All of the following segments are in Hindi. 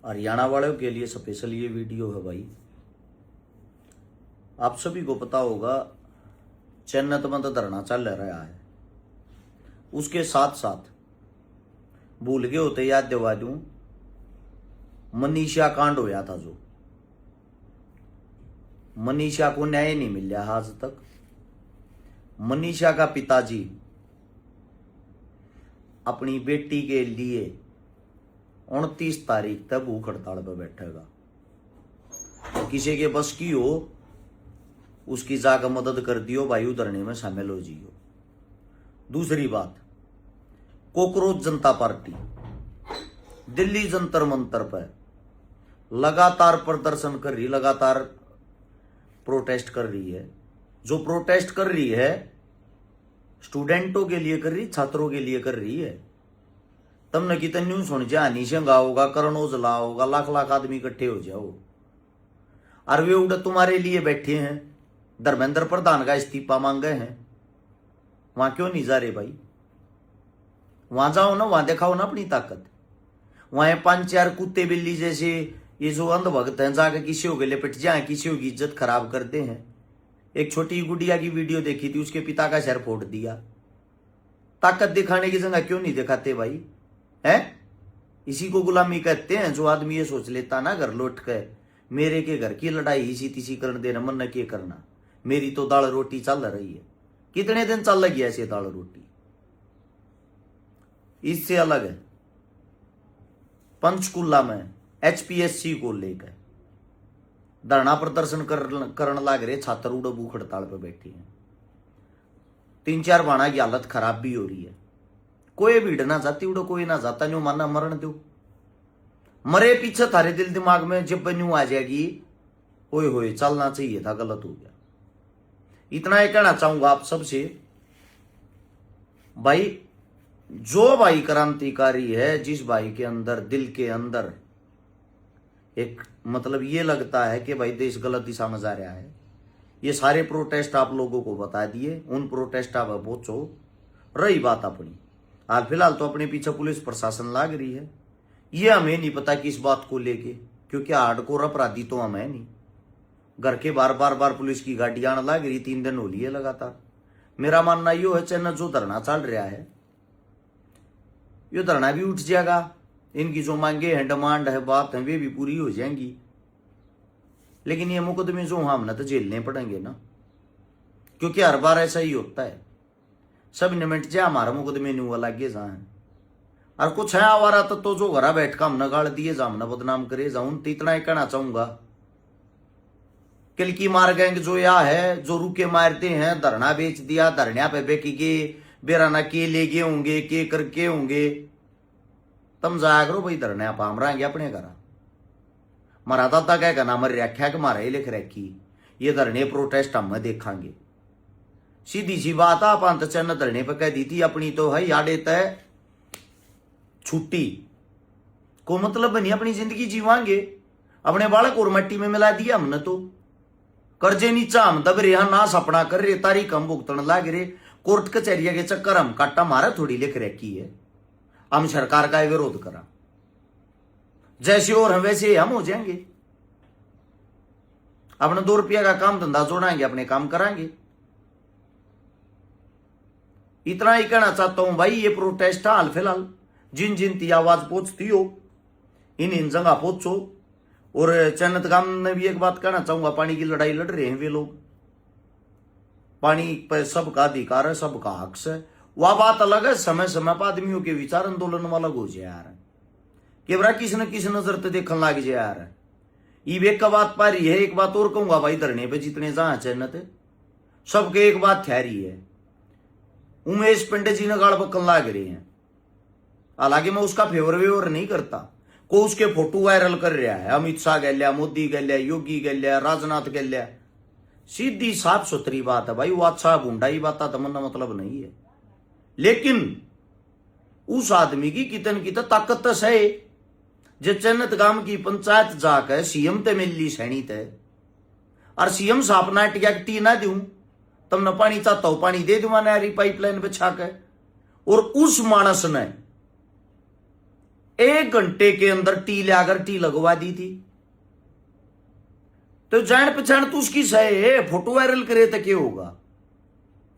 हरियाणा वालों के लिए स्पेशल ये वीडियो है भाई। आप सभी को पता होगा चन्नत में तो धरना चल रहा है, उसके साथ साथ भूल गए होते याद दिवा दूं, मनीषा कांड होया था। जो मनीषा को न्याय नहीं मिला आज तक। मनीषा का पिताजी अपनी बेटी के लिए 29 तारीख तक भूख हड़ताल पर बैठेगा। किसी के बस की हो उसकी जाकर मदद कर दियो भाई, उधरने में शामिल हो जियो। दूसरी बात, कॉकरोच जनता पार्टी दिल्ली जंतर मंतर पर लगातार प्रदर्शन कर रही, लगातार प्रोटेस्ट कर रही है। जो प्रोटेस्ट कर रही है स्टूडेंटों के लिए कर रही, छात्रों के लिए कर रही है। तुमने कितने न्यूज सुन जा, निशंगा होगा, करण ओजला होगा, लाख लाख आदमी इकट्ठे हो जाओ और वे उधर तुम्हारे लिए बैठे हैं। धर्मेंद्र प्रधान का इस्तीफा मांगे हैं, वहां क्यों नहीं जा रहे भाई? वहां जाओ ना, वहां दिखाओ ना अपनी ताकत। वहां 5-4 कुत्ते बिल्ली जैसे ये जो अंधभक्त हैं जाकर किसी के लिए पिट जाए, किसी की इज्जत खराब करते हैं। एक छोटी गुड़िया की वीडियो देखी थी, उसके पिता का सिर फोड़ दिया। ताकत दिखाने की जगह क्यों नहीं दिखाते भाई? है इसी को गुलामी कहते हैं। जो आदमी ये सोच लेता ना घर लौट के मेरे के घर की लड़ाई इसी तीसी कर देना, मन न के करना, मेरी तो दाल रोटी चल रही है। कितने दिन चल लगी ऐसे दाल रोटी? इससे अलग है पंचकुला में HPSC को लेकर धरना प्रदर्शन करने लग रहे छात्र, उड़ो भूख हड़ताल पर बैठे हैं। 3-4 बाणा की हालत खराब भी हो रही है। कोई भीड़ ना जाती, उड़ो कोई ना जाता, न्यू माना मरण दो। मरे पीछे थारे दिल दिमाग में जब न्यू आ जाएगी ओए होए चलना चाहिए था, गलत हो गया। इतना ही कहना चाहूंगा आप सबसे भाई, जो भाई क्रांतिकारी है, जिस भाई के अंदर दिल के अंदर एक मतलब ये लगता है कि भाई देश गलत दिशा में जा रहा है, ये सारे प्रोटेस्ट आप लोगों को बता दिए, उन प्रोटेस्ट आप पहुंचो। रही बात अपनी, हाल फिलहाल तो अपने पीछे पुलिस प्रशासन लाग रही है। ये हमें नहीं पता कि इस बात को लेके, क्योंकि हार्डकोर अपराधी तो हमें नहीं। घर के बार पुलिस की गाड़ियां आने लग रही, 3 दिन हो लिए लगातार। मेरा मानना यो है चैनल जो धरना चल रहा है, यो धरना भी उठ जाएगा। इनकी जो मांगे हैं, डिमांड है, बात है, वे भी पूरी हो जाएंगी। लेकिन ये मुकदमे जो हमने तो झेलने पड़ेंगे ना, क्योंकि हर बार ऐसा ही होता है। सब निमिट जाए हमारा मुकदमे नहीं हुआ लागे जाए, और कुछ है आवारा तो जो घरा बैठ का हमने गाड़ दिए जा, हमने बदनाम करे जाऊं। तो इतना ही कहना चाहूंगा, किलकी मार गैंग जो या है, जो रुके मारते हैं, धरना बेच दिया, धरना पे बेकी के बेराना के ले गए होंगे, के करके होंगे। तम जाया करो भाई धरना पाम रहेंगे अपने घर। मारा दादा कह ना मर रखा कि मारा ही लिख रखी, ये धरने प्रोटेस्ट हम देखांगे। सीधी सी बात आप अंत चैन धरने पर कह दी थी अपनी, तो है याडे तय छुट्टी को मतलब नहीं, अपनी जिंदगी जीवांगे। अपने बालक और मट्टी में मिला दिया हमने तो। कर्जे नीचा हम दब रहे, ना सपना कर रहे, तारीख हम भुगतन लाग रहे, कोर्ट कचहरिया के चक्कर हम काटा मारा थोड़ी लिख रखी है। हम सरकार का विरोध करा, जैसे और हम वैसे हम हो जाएंगे। अपने 2 रुपया का काम धंधा जोड़ाएंगे, अपने काम कराएंगे। इतना ही कहना चाहता हूं भाई, ये प्रोटेस्ट हाल फिलहाल जिन जिन की आवाज पहुंचती हो इन जगह पहुंचो। और चन्नत गांव में भी एक बात कहना चाहूंगा, पानी की लड़ाई लड़ रहे हैं वे लोग। पानी पर सबका अधिकार है, सबका हक है। वह बात अलग है, समय समय पर आदमियों के विचार आंदोलन में अलग हो जाए यार, कि बरा किसी न किसी नजर तो देखने लग जाए यार। एक का बात पा रही है। एक बात और कहूंगा भाई, धरने पे जितने जहां चन्नत सबके एक बात ठहरी है, उमेश पंडित जी ने गाड़ बकन लाग रहे हैं। हालांकि मैं उसका फेवर वेवर नहीं करता, को उसके फोटो वायरल कर रहा है, अमित शाह गल्या, मोदी गल्या, योगी गल्या, राजनाथ गल्या। सीधी साफ सुथरी बात है भाई, वो अच्छा गुंडा ही बात तमन्ना मतलब नहीं है। लेकिन उस आदमी की कितन की ताकत है, जो चन्नत गांव की पंचायत जाकर CM ते मिल ली सैनी ते, और CM साहब ना टी ना दू, तुमने पानी चाहता हो पानी दे दूंगा नहरी पाइपलाइन बिछा के। और उस मानस ने 1 घंटे के अंदर टी लाकर टी लगवा दी थी। तो जान पहचान तो उसकी सही है, फोटो वायरल करे तो क्या होगा?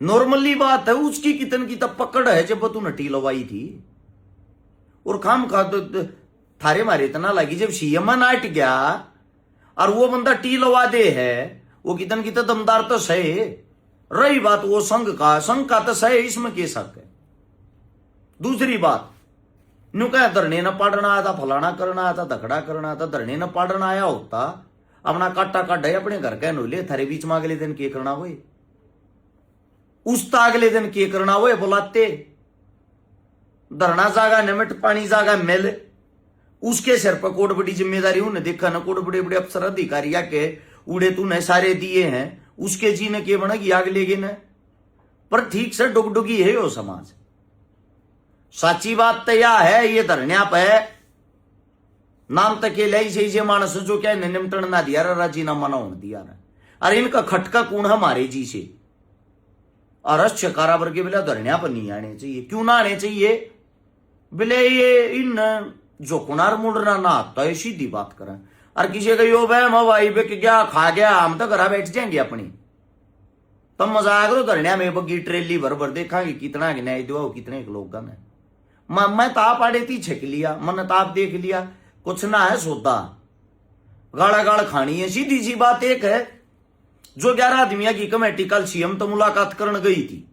नॉर्मली बात है, उसकी कितन की तब पकड़ है जब तू टी लगवाई थी। और खाम खा तो थारे मारे इतना लगी जब सीएम नाट गया और वो बंदा टी लवा दे है, वो कितन की तो दमदार तो सही। रही बात वो संघ का तो सही, इसमें क्या शक है? दूसरी बात, न्यू कह धरने न पाड़ना आया था, फलाना करना आया था, धकड़ा करना आया था। धरने न पाड़ना आया होता अपना काटा काटा अपने घर का नोले, थारे बीच में अगले दिन क्या करना हुए? उसता अगले दिन क्या करना हुए बुलाते? धरना जागा निमिट पानी जागा मिल, उसके सिर पर कोट बड़ी जिम्मेदारी उन्हें देखा ना, कोट बड़े बड़े अफसर अधिकारी के उड़े तूने सारे दिए हैं, उसके जी ने क्या बना कि आग लेगे न। पर ठीक से डुगडुगी है वो समाज। साची बात तो यह है, ये धरन्या पे नाम तक के लिए से मानस जो क्या निमंत्रण ना दिया रहा, राजीनामा ना होने दिया रहा। अरे इनका खटका कौन हमारे जी से अरस छकारा वर्ग बोला धरन्या पर नहीं आने चाहिए। क्यों ना आने चाहिए? बोले ये इन जो कुनार मुड़ना ना आता है, सीधी बात करें। और किसी का यो वहम भाई बे क्या खा गया, हम तो घर बैठ जाएंगे अपनी। तब मजाक करो धरन्या में बग्गी ट्रेली भर भर देखांगे कितना न्याय दो, कितने लोग ने। मैं ताप आड़े थी छक लिया, मन ताप देख लिया, कुछ ना है सौदा, गाड़ा गाड़ खानी है। सीधी सी बात एक है, जो 11 आदमियों की कमेटी कल सीएम तो मुलाकात करने गई थी,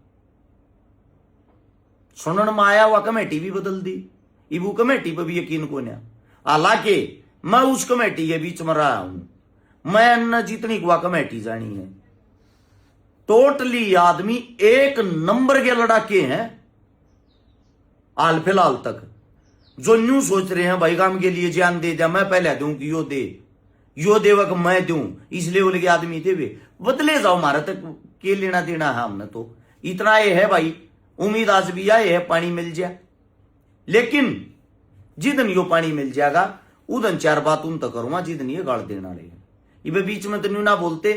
सुनने में आया हुआ कमेटी भी बदल दी। इबू कमेटी पर भी यकीन को नहीं। हालांकि मैं उस कमेटी के बीच में रहा हूं, मैं न जितनी हुआ कमेटी जानी है, टोटली आदमी एक नंबर के लड़ाके हैं हाल फिलहाल तक। जो न्यू सोच रहे हैं भाई काम के लिए जान दे दिया, मैं पहले दूं कि यो देवक मैं दूं, इसलिए वो लगे आदमी थे वे बदले जाओ, हमारा तक के लेना देना है हमने तो। इतना ये है भाई, उम्मीद आज भी आए है पानी मिल जाए, लेकिन जिदन यो पानी मिल जाएगा उदन 4 बात उन तक करूंगा जिदन ये गाड़ देना रहे। ये बीच में तो न्यू ना बोलते,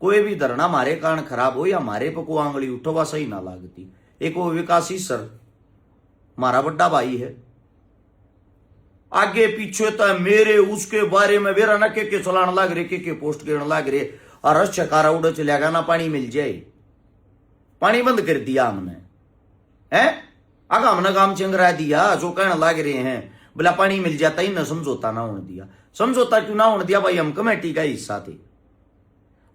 कोई भी धरना हमारे कारण खराब हो या हमारे पर को आंगली उठोवा सही ना लागती। एक वो विकासी सर हमारा बड़ा भाई है, आगे पीछे तो मेरे उसके बारे में मेरा ना के चलाने लग रहे, के पोस्ट करने लग रहे। और रस चकारा उड़ चलेगा ना पानी मिल जाए, पानी बंद कर दिया हमने है। आगा हमने काम चंगरा दिया, जो कहने लग रहे हैं बोला पानी मिल जाता ही ना, समझौता ना होने दिया। समझौता क्यों ना होने दिया भाई? हम कमेटी का हिस्सा थे।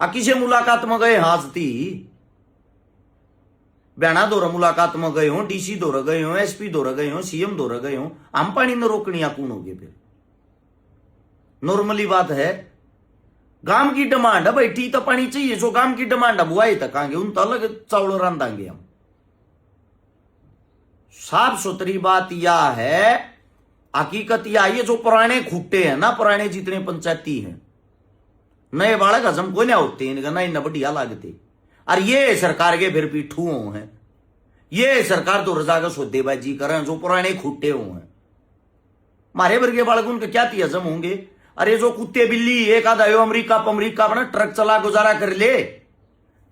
किसी मुलाकात में गए हाथ थी, बयाना दौरा मुलाकात में गए हो, डीसी दौरा गए हो, एसपी दौरा गए हो, सीएम दौरा गए हो, हम पानी में रोकनिया कौन हो गए? फिर नॉर्मली बात है, गांव की डिमांड है भाई, टी तो पानी चाहिए। जो गांव की डिमांड है बुआई तक आएंगे, उन तो अलग चावल रांधांगे हम। साफ सुथरी बात यह है, हकीकत यह है, जो पुराने खुट्टे हैं ना, पुराने जितने पंचायती हैं, नए बालक हजम को नहीं होते, इनका ना इन बढ़िया लागते। और ये सरकार के फिर पीठू हैं, ये सरकार तो रजा का सौदेबाजी करें, जो पुराने खुट्टे हैं। मारे वर्ग के बालक उनके क्या थी हजम होंगे? अरे जो कुत्ते बिल्ली एक आधा अमरीका अपना ट्रक चला गुजारा कर ले,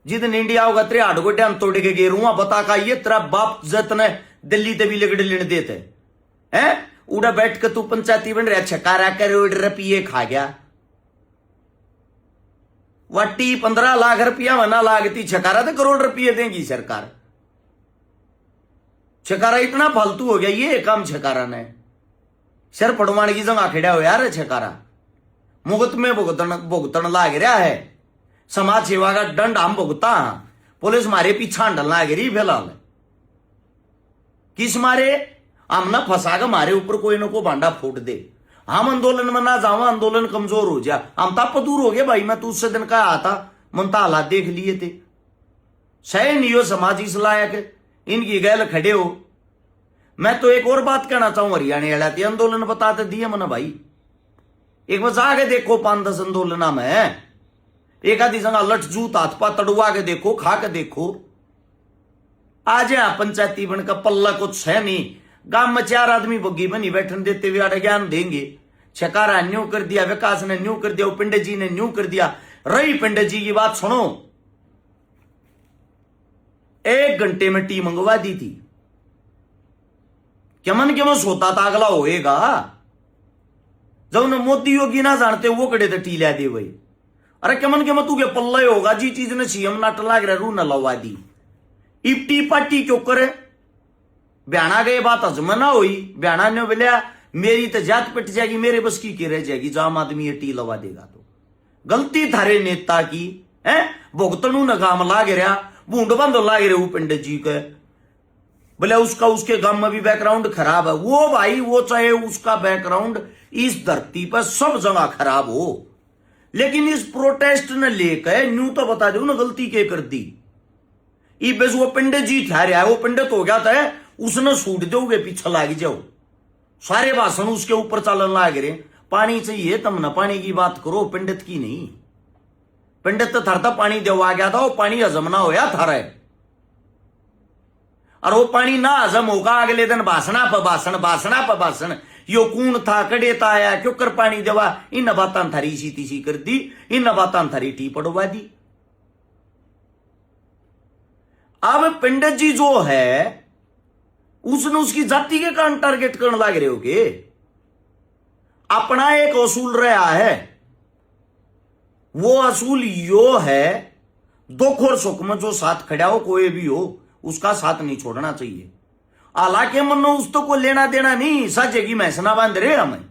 जितने इंडिया होगा तेरे हाड गोड्या तोड़ के गेरूंगा बता का ये तेरा बाप जतने दिल्ली ते भी लगड़े लेने देते हैं। उड़ा बैठ के तू पंचायती बन रहा, छकारा करोड़ रुपये खा गया। वट्टी 15 लाख रुपया मना लागती, छकारा तो करोड़ रुपये देंगी सरकार। छकारा इतना फालतू हो गया ये काम छकारा ने। सर पड़वाने की जगह खेड़ा हो यार, छकारा मुगत में भुगतन लाग रहा है। समाज सेवा का दंड हम भुगता, पुलिस मारे पीछा डल लाग रही फिलहाल। किस मारे? हम ना फंसा के मारे ऊपर कोई ना कोई भांडा फूट दे, हम आंदोलन में ना जावा, आंदोलन कमजोर हो जा। हम तब दूर हो गए भाई, मैं तो उससे दिन का आता मन तो हालात देख लिए थे। सही नहीं हो समाज इस लायक, इनकी गैल खड़े हो। मैं तो एक और बात कहना चाहूं, हरियाणा वाला आंदोलन बताते दिए मना भाई, एक बार जाके देखो 5-10 आंदोलन में, एक आधी जगह लठ जूत हाथ पा तड़वा के देखो, खा के देखो। आज यहां पंचायती बन का पल्ला कुछ है नहीं, गांव में 4 आदमी बग्गी बनी बैठन देते हुए आड़े ज्ञान देंगे। छकारा न्यू कर दिया, विकास ने न्यू कर दिया, पिंडे जी ने न्यू कर दिया। रही पिंडे जी की बात सुनो, 1 घंटे में टी मंगवा दी थी, क्या मन के में सोता था अगला होएगा। जब न मोदी योगी ना जानते वो कड़े तो टी ला दे भाई। अरे क्या मन के में तू के पल्ला होगा जी चीज ने सीएम नाट लाग रहा रू न लवा दी इप्टी पार्टी क्यों करे। ब्याना गए बात हजमना हुई ब्याना ने बोलिया मेरी तो जात पिट जाएगी मेरे बस की रह जाएगी जो आम आदमी ये टी लवा देगा तो गलती थारे नेता की है। भुगतनु न गाम लाग रहा बूंद बंद लाग रहे पंडित जी के बोले उसका उसके गांव में भी बैकग्राउंड खराब है। वो भाई वो चाहे उसका बैकग्राउंड इस धरती पर सब जगह खराब हो लेकिन इस प्रोटेस्ट ने लेकर न्यू तो बता दो ना गलती के कर दी। बस वो पंडित जी ठहरे है वो पंडित हो गया था उसने सूट दोगे पीछे लाग जाओ सारे भाषण उसके ऊपर चलन लाग रहे। पानी चाहिए तब ना पानी की बात करो पंडित की नहीं। पंडित तो थरता पानी देवा गया था वो पानी हजम ना होया थारा और वो पानी ना हजम होगा अगले दिन भाषणा पर भाषण यो कून था कड़े था आया क्यों कर पानी देवा इन बातां थारी सी तीसी कर दी इन बातां थारी टी पड़वा दी। अब पंडित जी जो है उसने उसकी जाति के कारण टारगेट करने लग रहे हो के अपना एक असूल रहा है। वो असूल यो है दुख और सुख में जो साथ खड़ा हो कोई भी हो उसका साथ नहीं छोड़ना चाहिए। हालांकि मन उस तो को लेना देना नहीं सजेगी मैसना बांध रहे हमें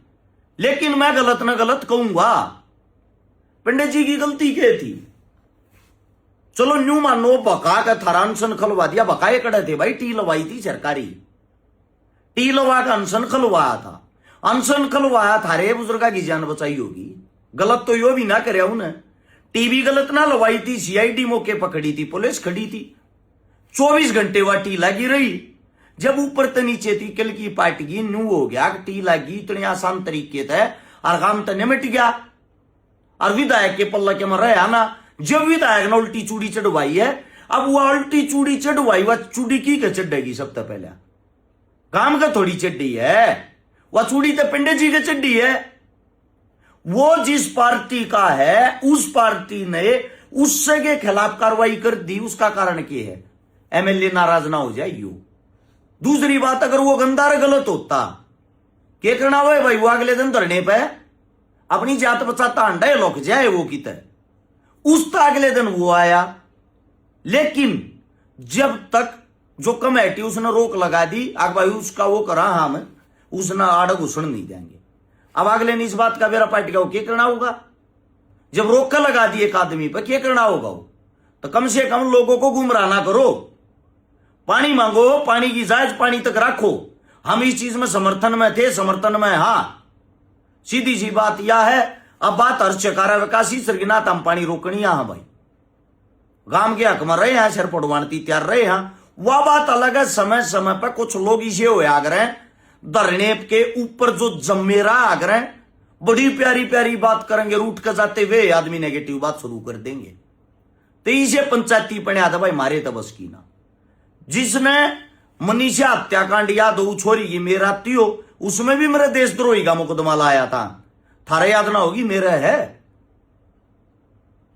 लेकिन मैं गलत ना गलत कहूंगा। पंडित जी की गलती क्या थी चलो न्यू मानो बका का थारा अनशन खलवा दिया बकाए कड़े थे भाई टी लवाई थी सरकारी टी लवा का अनशन खलवाया था। अनशन खलवाया थारे बुजुर्गा की जान बचाई होगी गलत तो यो भी ना करे उन्हें टीवी गलत ना लवाई थी सीआईडी मौके पकड़ी थी पुलिस खड़ी थी 24 घंटे वह टी लगी रही। जब ऊपर तो नीचे थी कल की पार्टी की न्यू हो गया टी लगी इतने आसान तरीके थे और काम तो निमट गया और विधायक के पल्ला के में रहा ना। जब विधायक ने उल्टी चूड़ी चढ़वाई है अब वह उल्टी चूड़ी चढ़वाई वह चूड़ी की चढ़ेगी सबसे पहले काम का थोड़ी चड्डी है वह चूड़ी तो पंडित जी की चड्डी है। वो जिस पार्टी का है उस पार्टी ने उससे के खिलाफ कार्रवाई कर दी उसका कारण क्या है एमएलए नाराज ना हो जाए। यू दूसरी बात अगर वो गंदार गलत होता क्या करना हुआ भाई वो अगले दिन धरने पे अपनी जात बचाता अंडा लुक जाए वो की तरह उस अगले दिन वो आया। लेकिन जब तक जो कमेटी उसने रोक लगा दी अब भाई उसका वो करा हम उसने आड़ घुसण नहीं देंगे। अब अगले ने इस बात का मेरा पार्टी का क्या करना होगा जब रोक लगा दी एक आदमी पर क्या करना होगा वो तो कम से कम लोगों को गुमराह ना करो पानी मांगो पानी की जायज पानी तक रखो। हम इस चीज में समर्थन में थे समर्थन में हाँ सीधी सी बात यह है। अब बात हर चकारा विकासी सरगनाथ हम पानी रोकनी हाँ भाई गांव के हक में रहे हैं सिर पड़वानती तैयार रहे हैं वह बात अलग है। समय समय पर कुछ लोग इसे हो आग्रह धरने के ऊपर जो जमेरा आग्रह बड़ी प्यारी प्यारी बात करेंगे रूट कर जाते हुए आदमी नेगेटिव बात शुरू कर देंगे तो इसे पंचायती पढ़े आता भाई मारे तो बस की ना। जिसने मनीषा हत्याकांड याद हो छोरी की मेरा तियो उसमें भी मेरे देशद्रोही का मुकदमा लाया था थारा याद ना होगी मेरा है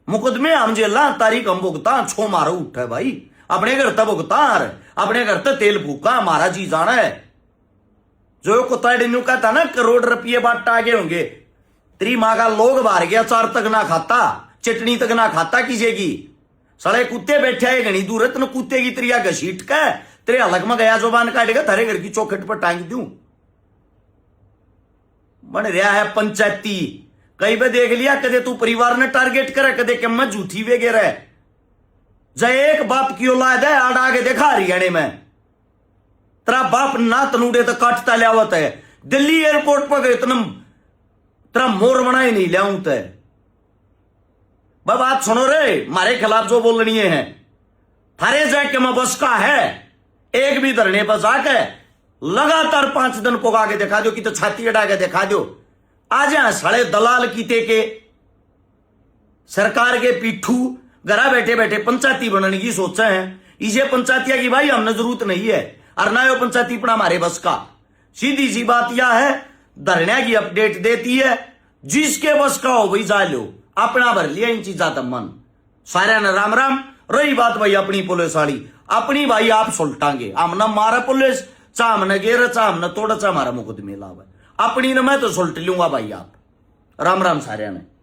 मुकदमे हम जेला तारीख हम भुगता छो मारो उठे भाई अपने घर तक भुगता अपने घर तक तेल फूका हमारा जी जाना है। जो कुत्ता डिन्नू कहता ना करोड़ रुपये बाट आगे होंगे तेरी माँ का लोग बाहर गया चार तक ना खाता चटनी तक ना खाता किसी की सड़े कुत्ते बैठे है घनी दूर तेन कुत्ते की त्रिया घसीट के तेरे अलग में गया जुबान काटेगा थारे घर की चौखट पर टांग दूं बन रहा है पंचायती। कई बार देख लिया कदे तू परिवार ने टारगेट करे कदे के मैं झूठी वगैरह जय एक बाप की औलाद है आड़ आगे देखा हरियाणे में तेरा बाप ना तनूडे तो काटता लियावत है दिल्ली एयरपोर्ट पर गए इतना तेरा मोर बना ही नहीं लियाऊं ते बात सुनो रे मारे खिलाफ जो बोल रही है थारे जाके मैं बस का है एक भी धरने पर जाके लगातार 5 दिन पुगा के दिखा दो कि तो छाती अड़ा के दिखा दो आ जाए साढ़े दलाल कीते के सरकार के पीठू घरा बैठे बैठे पंचायती बनने की सोचा है। इसे पंचायतिया की भाई हमने जरूरत नहीं है और ना यो पंचायती पड़ा हमारे बस का। सीधी सी बात यह है धरने की अपडेट देती है जिसके बस का हो भाई जा लो अपना भर लिया इन चीजा तब मन सारे ने राम राम। रही बात भाई अपनी पुलिस वाली अपनी भाई आप सुलटांगे हमने मारा पुलिस चाम न गेर चाम न तोड़ा चा हमारा मुकदमे लावा अपनी न मैं तो सुलट लूंगा भाई आप राम राम सारे ने।